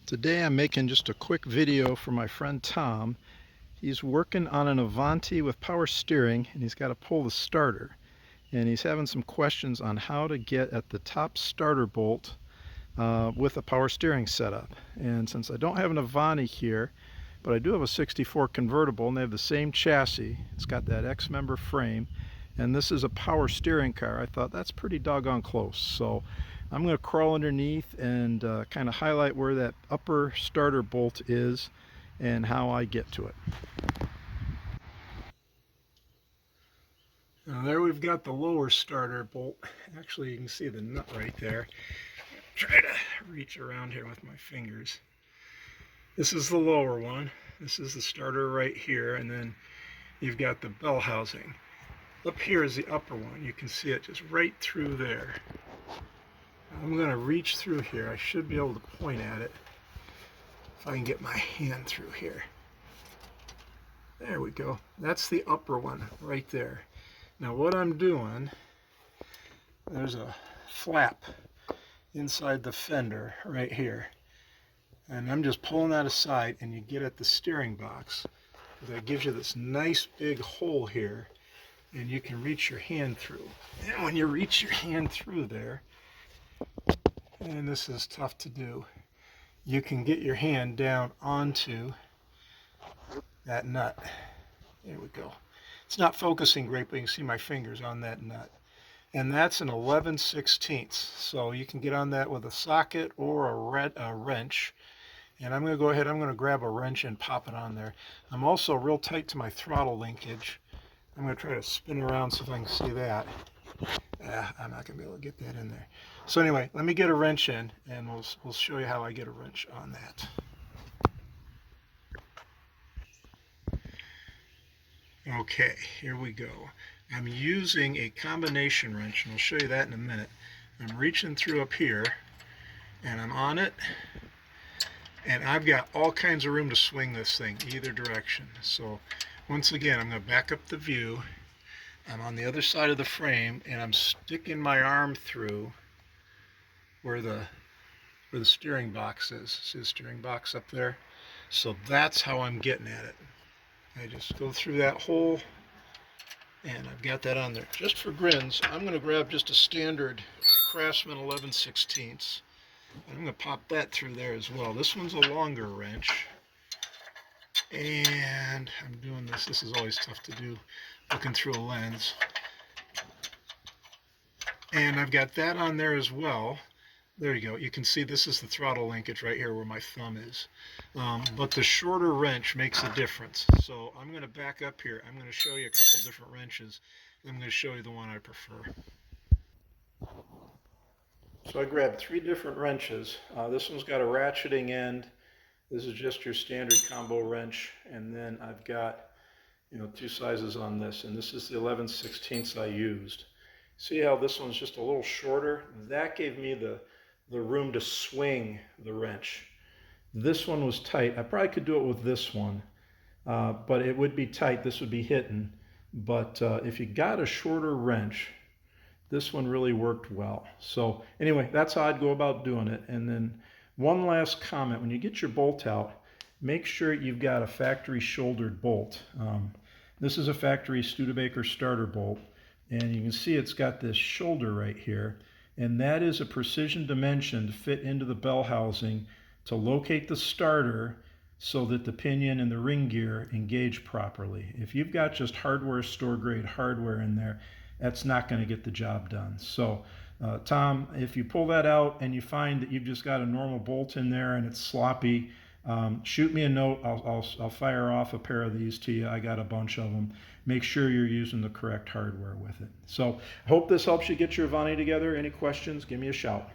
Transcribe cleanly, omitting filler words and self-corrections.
Today I'm making just a quick video for my friend Tom. He's working on an Avanti with power steering and he's got to pull the starter. And he's having some questions on how to get at the top starter bolt with a power steering setup. And since I don't have an Avanti here, but I do have a 64 convertible and they have the same chassis, it's got that X-member frame, and this is a power steering car, I thought that's pretty doggone close. So I'm going to crawl underneath and kind of highlight where that upper starter bolt is and how I get to it. Now there we've got the lower starter bolt. Actually, you can see the nut right there. Try to reach around here with my fingers. This is the lower one. This is the starter right here, and then you've got the bell housing. Up here is the upper one. You can see it just right through there. I'm going to reach through here. I should be able to point at it if I can get my hand through here. There we go. That's the upper one right there. Now what I'm doing, there's a flap inside the fender right here. And I'm just pulling that aside, and you get at the steering box. That gives you this nice big hole here, and you can reach your hand through. And when you reach your hand through there, and this is tough to do, you can get your hand down onto that nut. There we go. It's not focusing great, but you can see my fingers on that nut. And that's an 11/16. So you can get on that with a socket or a wrench. And I'm going to go ahead, I'm going to grab a wrench and pop it on there. I'm also real tight to my throttle linkage. I'm going to try to spin around so if I can see that. I'm not going to be able to get that in there. So anyway, let me get a wrench in, and we'll show you how I get a wrench on that. Okay, here we go. I'm using a combination wrench, and I'll show you that in a minute. I'm reaching through up here, and I'm on it, and I've got all kinds of room to swing this thing either direction. So once again, I'm going to back up the view. I'm on the other side of the frame, and I'm sticking my arm through where the steering box is. See the steering box up there? So that's how I'm getting at it. I just go through that hole, and I've got that on there. Just for grins, I'm going to grab just a standard Craftsman 11/16. I'm going to pop that through there as well. This one's a longer wrench, and I'm doing this. This is always tough to do, looking through a lens. And I've got that on there as well. There you go. You can see this is the throttle linkage right here where my thumb is. But the shorter wrench makes a difference. So I'm going to back up here. I'm going to show you a couple different wrenches. I'm going to show you the one I prefer. So I grabbed 3 different wrenches. This one's got a ratcheting end. This is just your standard combo wrench. And then I've got 2 sizes on this. And this is the 11/16 I used. See how this one's just a little shorter? That gave me the room to swing the wrench. This one was tight. I probably could do it with this one, but it would be tight. This would be hitting. But if you got a shorter wrench, this one really worked well. So anyway, that's how I'd go about doing it. And then one last comment. When you get your bolt out, make sure you've got a factory shouldered bolt. This is a factory Studebaker starter bolt. And you can see it's got this shoulder right here, and that is a precision dimension to fit into the bell housing to locate the starter so that the pinion and the ring gear engage properly. If you've got just hardware, store grade hardware in there, that's not going to get the job done. So Tom, if you pull that out and you find that you've just got a normal bolt in there and it's sloppy, shoot me a note. I'll fire off a pair of these to you. I got a bunch of them. Make sure you're using the correct hardware with it. So I hope this helps you get your Avanti together. Any questions, give me a shout.